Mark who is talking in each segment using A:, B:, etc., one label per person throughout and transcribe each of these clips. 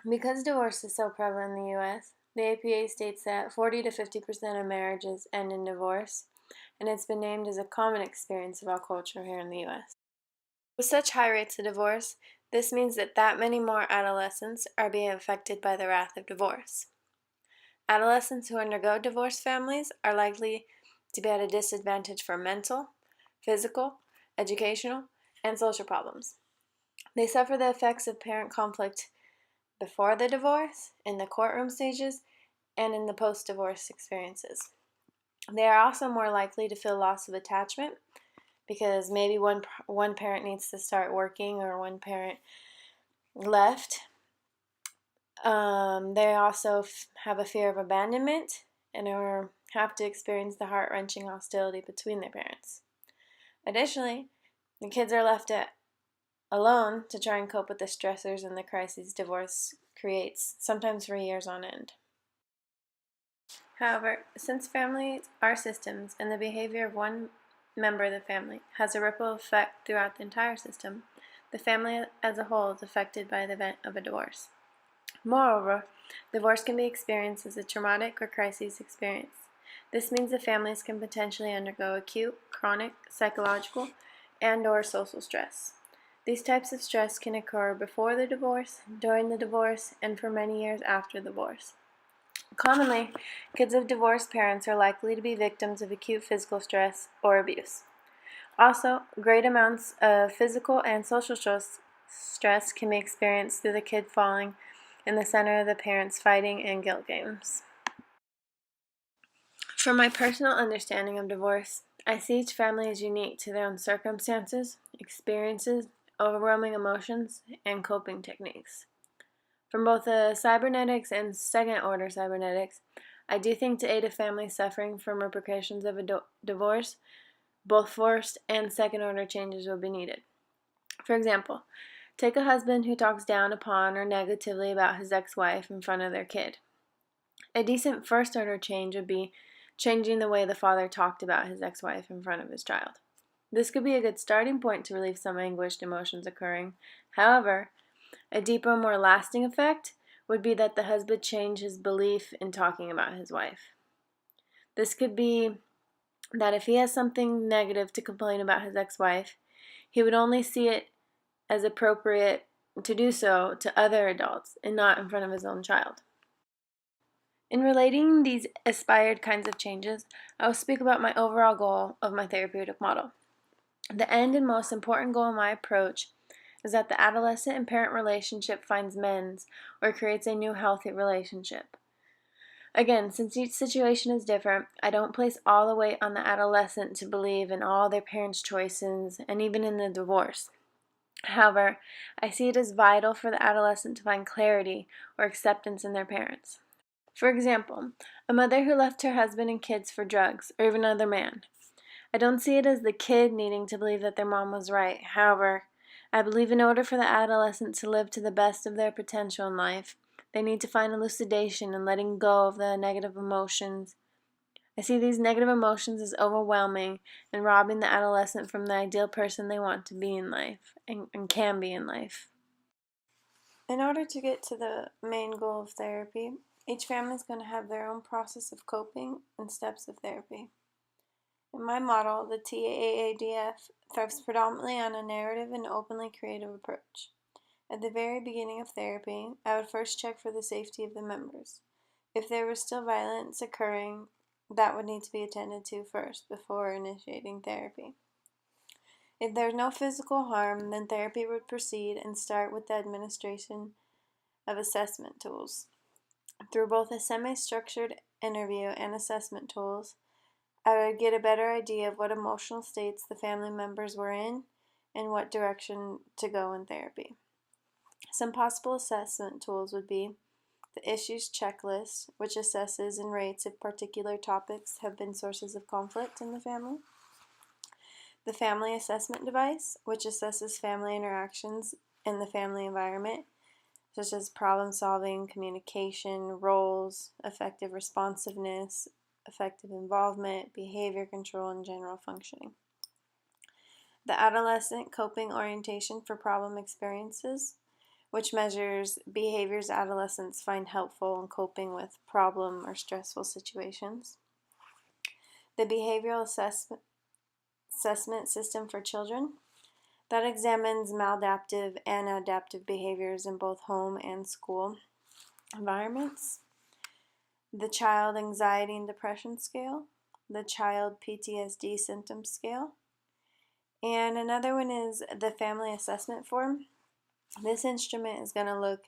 A: Because divorce is so prevalent in the U.S., the APA states that 40 to 50% of marriages end in divorce, and it's been named as a common experience of our culture here in the U.S. With such high rates of divorce, this means that many more adolescents are being affected by the wrath of divorce. Adolescents who undergo divorced families are likely to be at a disadvantage for mental, physical, educational, and social problems. They suffer the effects of parent conflict before the divorce, in the courtroom stages, and in the post-divorce experiences. They are also more likely to feel loss of attachment because maybe one parent needs to start working or one parent left. They also have a fear of abandonment and or have to experience the heart-wrenching hostility between their parents. Additionally, the kids are left alone to try and cope with the stressors and the crises divorce creates, sometimes for years on end. However, since families are systems and the behavior of one member of the family has a ripple effect throughout the entire system, the family as a whole is affected by the event of a divorce. Moreover, divorce can be experienced as a traumatic or crisis experience. This means the families can potentially undergo acute, chronic, psychological, and or social stress. These types of stress can occur before the divorce, during the divorce, and for many years after the divorce. Commonly, kids of divorced parents are likely to be victims of acute physical stress or abuse. Also, great amounts of physical and social stress can be experienced through the kid falling in the center of the parents' fighting and guilt games. From my personal understanding of divorce, I see each family as unique to their own circumstances, experiences, overwhelming emotions, and coping techniques. From both the cybernetics and second-order cybernetics, I do think to aid a family suffering from repercussions of a divorce, both first and second-order changes will be needed. For example, take a husband who talks down upon or negatively about his ex-wife in front of their kid. A decent first-order change would be changing the way the father talked about his ex-wife in front of his child. This could be a good starting point to relieve some anguished emotions occurring. However, a deeper, more lasting effect would be that the husband change his belief in talking about his wife. This could be that if he has something negative to complain about his ex-wife, he would only see it as appropriate to do so to other adults and not in front of his own child. In relating these aspired kinds of changes, I will speak about my overall goal of my therapeutic model. The end and most important goal of my approach is that the adolescent and parent relationship finds mends or creates a new healthy relationship. Again, since each situation is different, I don't place all the weight on the adolescent to believe in all their parents' choices and even in the divorce. However, I see it as vital for the adolescent to find clarity or acceptance in their parents. For example, a mother who left her husband and kids for drugs or even another man. I don't see it as the kid needing to believe that their mom was right. However, I believe in order for the adolescent to live to the best of their potential in life, they need to find elucidation and letting go of the negative emotions. I see these negative emotions as overwhelming and robbing the adolescent from the ideal person they want to be in life and can be in life. In order to get to the main goal of therapy, each family is going to have their own process of coping and steps of therapy. In my model, the TAADF thrives predominantly on a narrative and openly creative approach. At the very beginning of therapy, I would first check for the safety of the members. If there was still violence occurring, that would need to be attended to first before initiating therapy. If there's no physical harm, then therapy would proceed and start with the administration of assessment tools. Through both a semi-structured interview and assessment tools, I would get a better idea of what emotional states the family members were in and what direction to go in therapy. Some possible assessment tools would be the issues checklist, which assesses and rates if particular topics have been sources of conflict in the family. The family assessment device, which assesses family interactions in the family environment such as problem solving, communication, roles, effective responsiveness, effective involvement, behavior control, and general functioning. The adolescent coping orientation for problem experiences, which measures behaviors adolescents find helpful in coping with problem or stressful situations. The behavioral assessment system for children, that examines maladaptive and adaptive behaviors in both home and school environments. The Child Anxiety and Depression Scale, the Child PTSD Symptom Scale, and another one is the Family Assessment Form. This instrument is going to look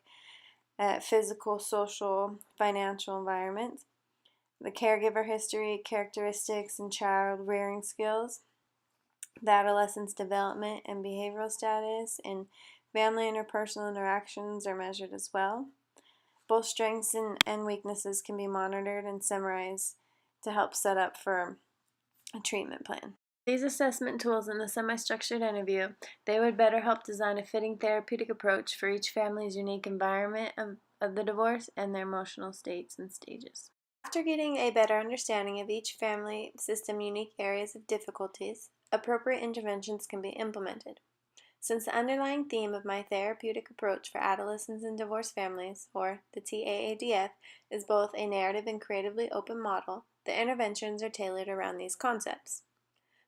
A: at physical, social, financial environment, the caregiver history, characteristics, and child rearing skills, the adolescent's development and behavioral status, and family interpersonal interactions are measured as well. Both strengths and weaknesses can be monitored and summarized to help set up for a treatment plan. These assessment tools in the semi-structured interview, they would better help design a fitting therapeutic approach for each family's unique environment of the divorce and their emotional states and stages. After getting a better understanding of each family system's unique areas of difficulties, appropriate interventions can be implemented. Since the underlying theme of my therapeutic approach for adolescents and divorced families, or the TAADF, is both a narrative and creatively open model, the interventions are tailored around these concepts.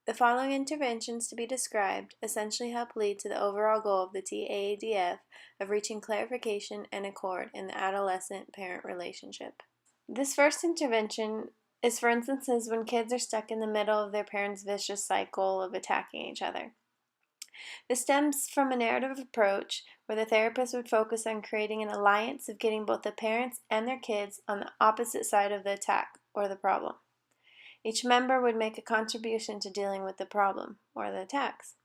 A: The following interventions to be described essentially help lead to the overall goal of the TAADF of reaching clarification and accord in the adolescent-parent relationship. This first intervention is for instances when kids are stuck in the middle of their parents' vicious cycle of attacking each other. This stems from a narrative approach where the therapist would focus on creating an alliance of getting both the parents and their kids on the opposite side of the attack or the problem. Each member would make a contribution to dealing with the problem or the attacks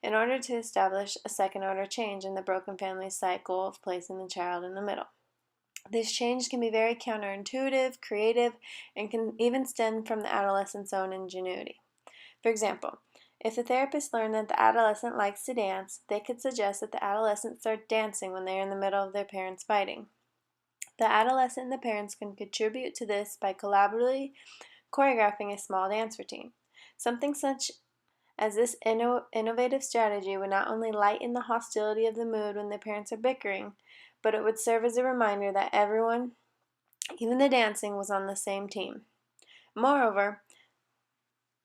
A: in order to establish a second-order change in the broken family cycle of placing the child in the middle. This change can be very counterintuitive, creative, and can even stem from the adolescent's own ingenuity. For example, if the therapist learned that the adolescent likes to dance, they could suggest that the adolescent start dancing when they are in the middle of their parents fighting. The adolescent and the parents can contribute to this by collaboratively choreographing a small dance routine. Something such as this innovative strategy would not only lighten the hostility of the mood when the parents are bickering, but it would serve as a reminder that everyone, even the dancing, was on the same team. Moreover,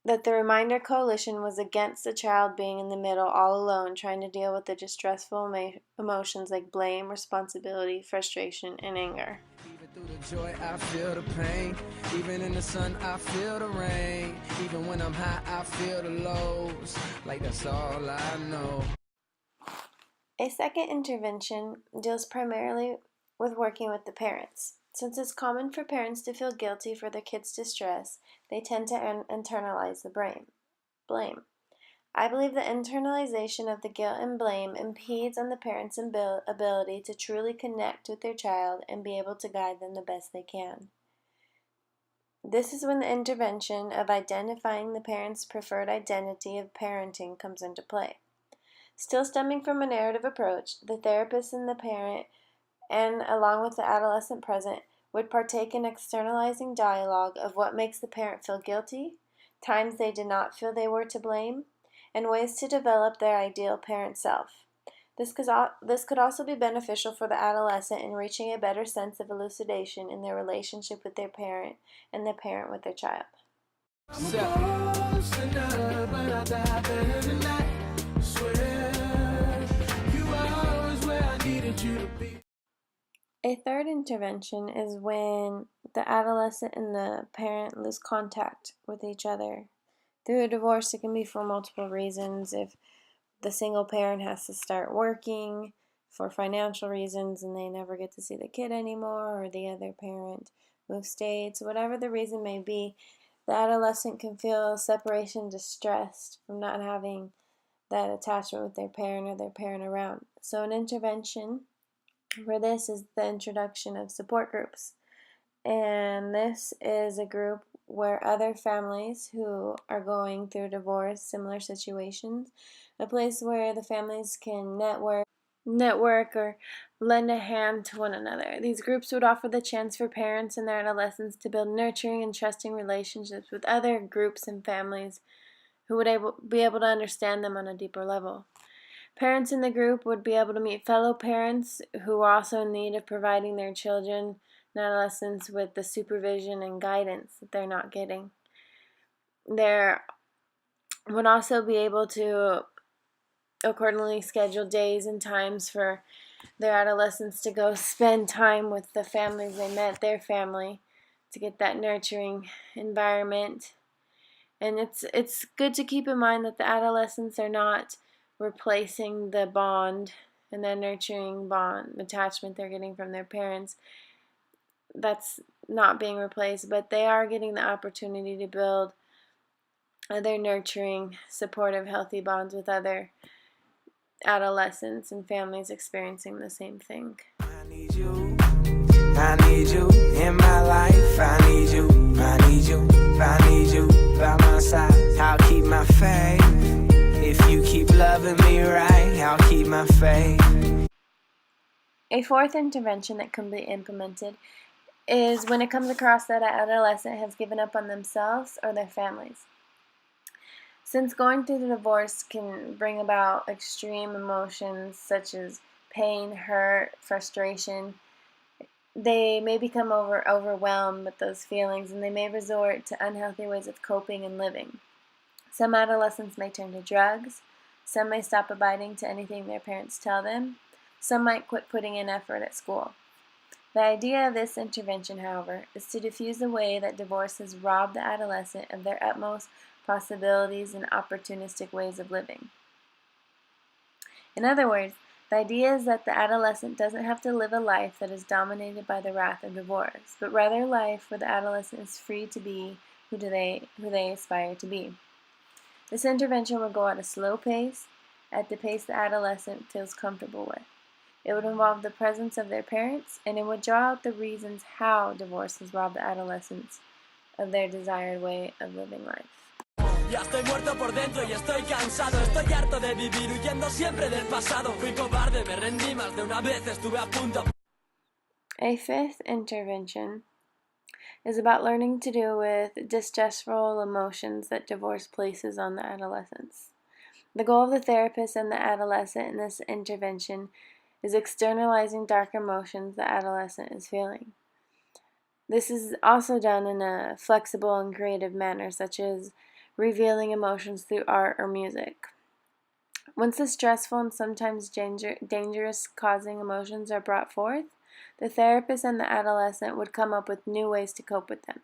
A: that the reminder coalition was against the child being in the middle all alone trying to deal with the distressful emotions like blame, responsibility, frustration, and anger.
B: Even through the joy, I feel the pain. Even in the sun, I feel the rain. Even when I'm high, I feel the lows. Like that's all I know.
A: A second intervention deals primarily with working with the parents. Since it's common for parents to feel guilty for their kids' distress, they tend to internalize the blame. I believe the internalization of the guilt and blame impedes on the parents' ability to truly connect with their child and be able to guide them the best they can. This is when the intervention of identifying the parent's preferred identity of parenting comes into play. Still stemming from a narrative approach, the therapist and the parent, and along with the adolescent present, would partake in externalizing dialogue of what makes the parent feel guilty, times they did not feel they were to blame, and ways to develop their ideal parent self. This could also be beneficial for the adolescent in reaching a better sense of elucidation in their relationship with their parent and the parent with their child. A third intervention is when the adolescent and the parent lose contact with each other. Through a divorce, it can be for multiple reasons. If the single parent has to start working for financial reasons and they never get to see the kid anymore, or the other parent moves states, whatever the reason may be, the adolescent can feel separation distressed from not having that attachment with their parent or their parent around. So an intervention for this is the introduction of support groups. And this is a group where other families who are going through divorce, similar situations, a place where the families can network, network, or lend a hand to one another. These groups would offer the chance for parents and their adolescents to build nurturing and trusting relationships with other groups and families who would be able to understand them on a deeper level. Parents in the group would be able to meet fellow parents who are also in need of providing their children and adolescents with the supervision and guidance that they're not getting. They would also be able to accordingly schedule days and times for their adolescents to go spend time with the families they met, their family, to get that nurturing environment. And it's good to keep in mind that the adolescents are not replacing the bond and the nurturing bond attachment they're getting from their parents. That's not being replaced, but they are getting the opportunity to build other nurturing, supportive, healthy bonds with other adolescents and families experiencing the same thing.
B: I need you in my life. I need you by my side. I'll keep my faith. If you keep loving me right, I'll keep my faith.
A: A fourth intervention that can be implemented is when it comes across that an adolescent has given up on themselves or their families. Since going through the divorce can bring about extreme emotions such as pain, hurt, frustration, they may become overwhelmed with those feelings, and they may resort to unhealthy ways of coping and living. Some adolescents may turn to drugs. Some may stop abiding to anything their parents tell them. Some might quit putting in effort at school. The idea of this intervention, however, is to diffuse the way that divorce has robbed the adolescent of their utmost possibilities and opportunistic ways of living. In other words, the idea is that the adolescent doesn't have to live a life that is dominated by the wrath of divorce, but rather a life where the adolescent is free to be who they aspire to be. This intervention will go at a slow pace, at the pace the adolescent feels comfortable with. It would involve the presence of their parents, and it would draw out the reasons how divorce has robbed the adolescents of their desired way of living life.
B: Ya estoy muerto por dentro y estoy cansado. Estoy harto de vivir huyendo siempre del pasado. Fui cobarde, me rendí más de una vez, estuve a punto.
A: A fifth intervention is about learning to deal with distressful emotions that divorce places on the adolescents. The goal of the therapist and the adolescent in this intervention is externalizing dark emotions the adolescent is feeling. This is also done in a flexible and creative manner, such as revealing emotions through art or music. Once the stressful and sometimes dangerous causing emotions are brought forth, the therapist and the adolescent would come up with new ways to cope with them.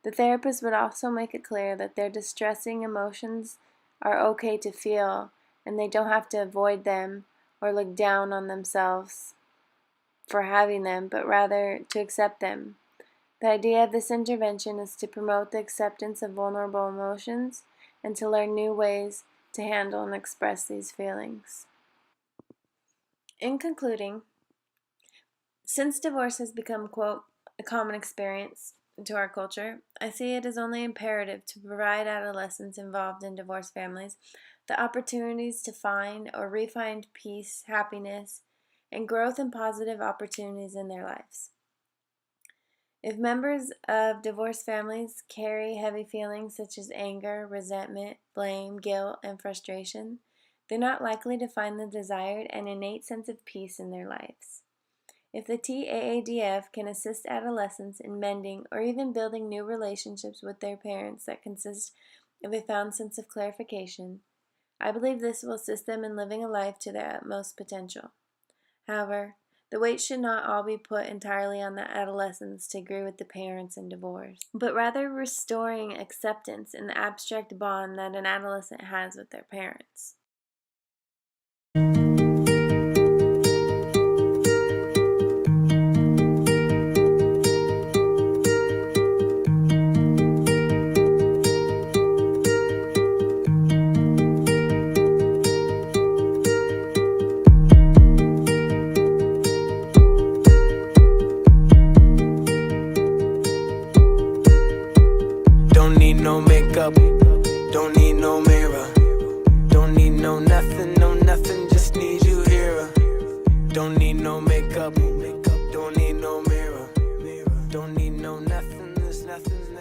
A: The therapist would also make it clear that their distressing emotions are okay to feel, and they don't have to avoid them or look down on themselves for having them, but rather to accept them. The idea of this intervention is to promote the acceptance of vulnerable emotions and to learn new ways to handle and express these feelings. In concluding, since divorce has become, quote, a common experience to our culture, I see it as only imperative to provide adolescents involved in divorced families the opportunities to find or re-find peace, happiness, and growth and positive opportunities in their lives. If members of divorced families carry heavy feelings such as anger, resentment, blame, guilt, and frustration, they're not likely to find the desired and innate sense of peace in their lives. If the TAADF can assist adolescents in mending or even building new relationships with their parents that consist of a found sense of clarification, I believe this will assist them in living a life to their utmost potential. However, the weight should not all be put entirely on the adolescents to agree with the parents in divorce, but rather restoring acceptance in the abstract bond that an adolescent has with their parents.
B: Don't need no makeup, don't need no mirror, don't need Makeup don't need no mirror. Don't need no nothing, there's nothing.